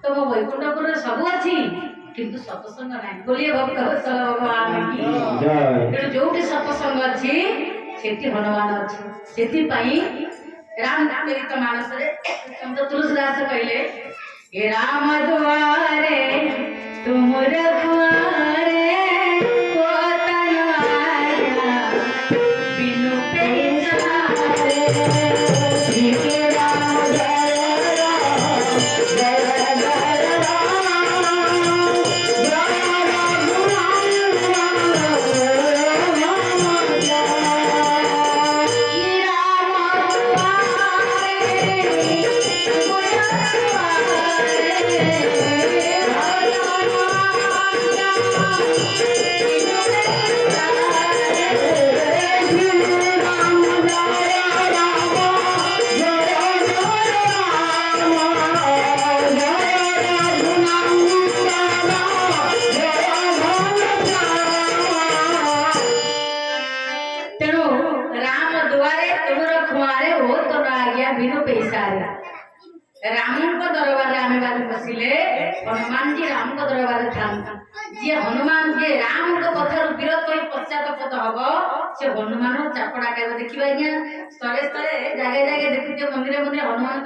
तो मो वैकुंठपुर सब अच्छी किंतु सत्संग नहीं बोलिए भक्त वत्सल भगवान की तेणु जोटी सत्संग अच्छी सेठी हनुमान अच्छी सेठी पाई रामचरित मानस रे संत तुलसीदास कहले हे राम द्वारे तुम रघुआरे हनुमान जी राम को दरबार जी हनुमान जी राम को कथा विरत पश्चातपद हम से हनुमान चापड़ा खाइब देखिए आज्ञा स्थले स्थले जगह जगह देखिए मंदिर मंदिर हनुमान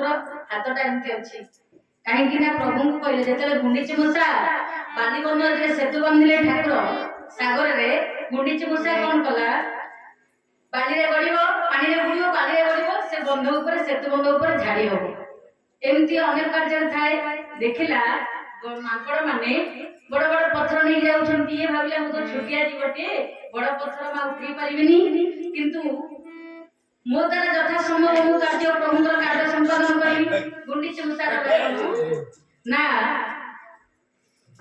हाथटा एमती अच्छी कहीं प्रभु को कहले जो गुंडीची मूषा बालीबंध सेतु बांधिले ठाकुर सागर में गुंडीची मूषा कौन कला पानी गड़ पानी बुड़ पानी गड़ से बंध उपर सेतु बंध उपर झाड़ी हम एमती अनेक कार्य थाए देखला माकड़ माने बड़ बड़ पत्थर नहीं जाउछंती ये भाबिला मु तो छोटिया जीवटे बड़ पत्थर मा उठी परिबिनी किंतु मो द्वारा यथा संभव मु कार्य प्रभुर कार्य संपादन करी गुंडीची मूषा ना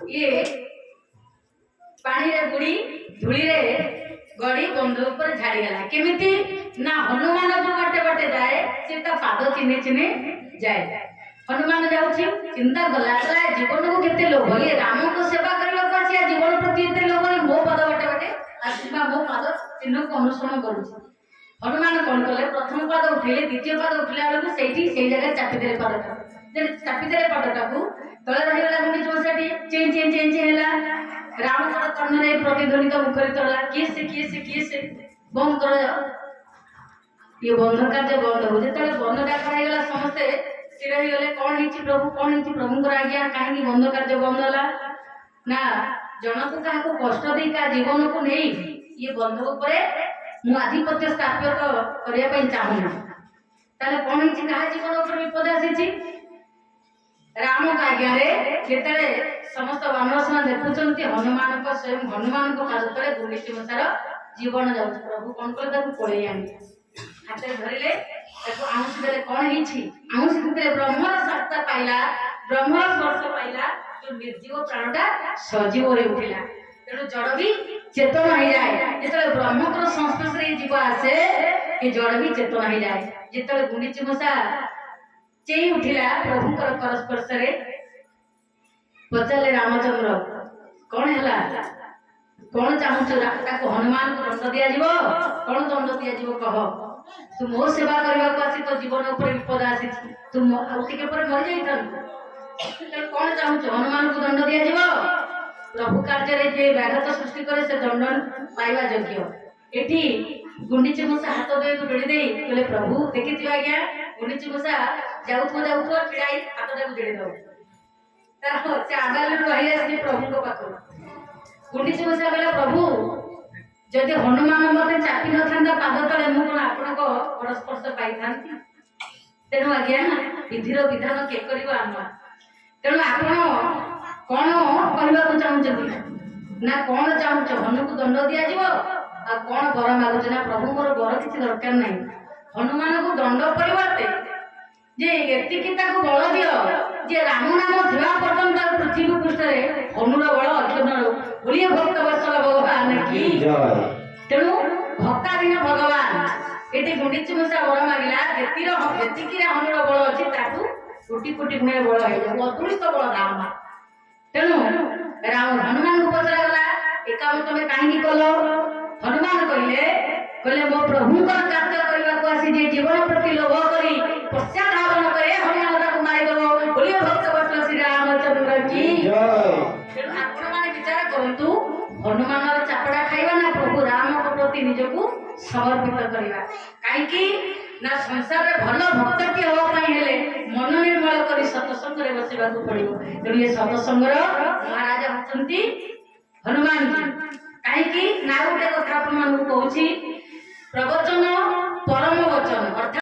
ये पानी रे बुड़ी धूली रे गड़ी बंध ऊपर झाड़ी गला केमिति ना हनुमान जो बाटे बाटे जाए से ता पाद चिने चिने जाए हनुमान जाउछि चिंता गला जीवन को केते लोभ ये राम को सेवा करबा पाछिया जीवन प्रति एते लोभ मो पद बाटे बाटे आत्मा मो पाद चिन्ह को अनुसरण करूछि हनुमान कोन कले प्रथम पाद उठिले द्वितीय पाद उठिला बेलू सेठी सेई जगह चापी देले पादटा जे चापी देले पादटा को तळे रहि गला गुंडी जोसेटी चें चें चें चें हला राम को कर्ण रे प्रतिध्वनित मुखरित होला किए से बंद कर ये बंध कार्य बंद हो जेते बंध डाका हे गला समस्त स्थिर हो गले कौन हिची प्रभु आज्ञा कहीं बंध कार्य बंद होला ना जन को क्या कष्ट दे का जीवन को नहीं ये बंध उपरे मु आधिपत्य स्थापित करने पे चाहूना ताले कौन हिची कहा जीवन ऊपर विपद आसी राम आज्ञा रे जेतले समस्त वानरसेना देखुचंती हनुमान को स्वयं हनुमान को पाद तले गुंडीची मूषार जीवन जाउछ प्रभु कौन कर ताको पळेई आनी हाथे धरिले ताको आउंसी देले कौन हिची आउंसी देले ब्रह्मर सत्ता पाइला ब्रह्मर स्पर्श पाइला जो निर्जीव प्राणटा सजीव रे उठिला तेणु जड़ भी चेतन हो जाए जेतले ब्रह्मकर संस्पर्श रे जीव आसे ये जड़ भी चेतन हो जाए जेतले गुंडीची मूषा चेई उठिला प्रभुकर परस्पर्श रे पचारे रामचंद्र कौन हैला कौन चाहूछु ताको हनुमान को दंड दिया जीवो कौन दंड दिया जीवो कह तू मो सेवा करबा को आसी तो जीवन ऊपर विपद आसी तू औटिके पर मर जाइतन कौन चाहूछु हनुमान को दंड दिया जीवो प्रभु कार्य रे जे व्याघात सृष्टि करे से दंड पाइबा योग्य एठी गुंडीची मूषा हाथ दे जोड़ी दे कहले प्रभु देखिथि आज्ञा गुंडीची मूषा जाउथो चिड़ाई हाथ दे जोड़ी दो तार से आगाल रही आसी प्रभु को पाखो गुंडीची मूषा कहला प्रभु जदि हनुमान मते चापी न थांदा पाद तले मु कोन आपन को परस्पर्श पाई थांती तेनु आज्ञा विधिर विधान के करिबो आमा तेनु आपन कोन कहबा को चाहू ना कोन चाहू हनु को दंड दिया जीवो आ कोन वर मागुछ ना प्रभु मोर वर किछि दरकार नै हनुमान को दंड परिवर्ते जे एतिकी ताको बल दियो जे राम नाम थिबा पर्यंत पृथ्वी पृष्ठ रे हनुर बल अक्षर बोलिए भक्त वत्सल भगवान की जय तेनु भक्ताधीन भगवान एटी गुंडीची मूषा वर मागिला जेतिकी रे हनुर बल अछि ताकू कोटि कोटि गुणे बल हे अतुलित बल राम तेनु राम हनुमान को पचरा गला एकाम तमे काहे कलो हनुमान कहले मो प्रभु का कार्य करबा को आसी जे जीवन प्रति लोभ करी पश्चाताप न करे हनुमान को मारि दबो बोलिए भक्त वत्सल श्री राम ପ୍ରତି ନିଜକୁ ସମର୍ପିତ କରିବା। କାହିଁକି ନା ସଂସାରରେ ଭଲ ଭକ୍ତଟି ହେବା ପାଇଁ ହେଲେ ମନ ନିର୍ମଳ କରି ସତସଙ୍ଗରେ ବସିବାକୁ ପଡ଼ିବ। ତେଣୁ ଏ ସତସଙ୍ଗର ମହାରାଜା ଅଛନ୍ତି ହନୁମାନ। କାହିଁକି ନା ଗୋଟେ କଥା ଆପଣମାନଙ୍କୁ କହୁଛି,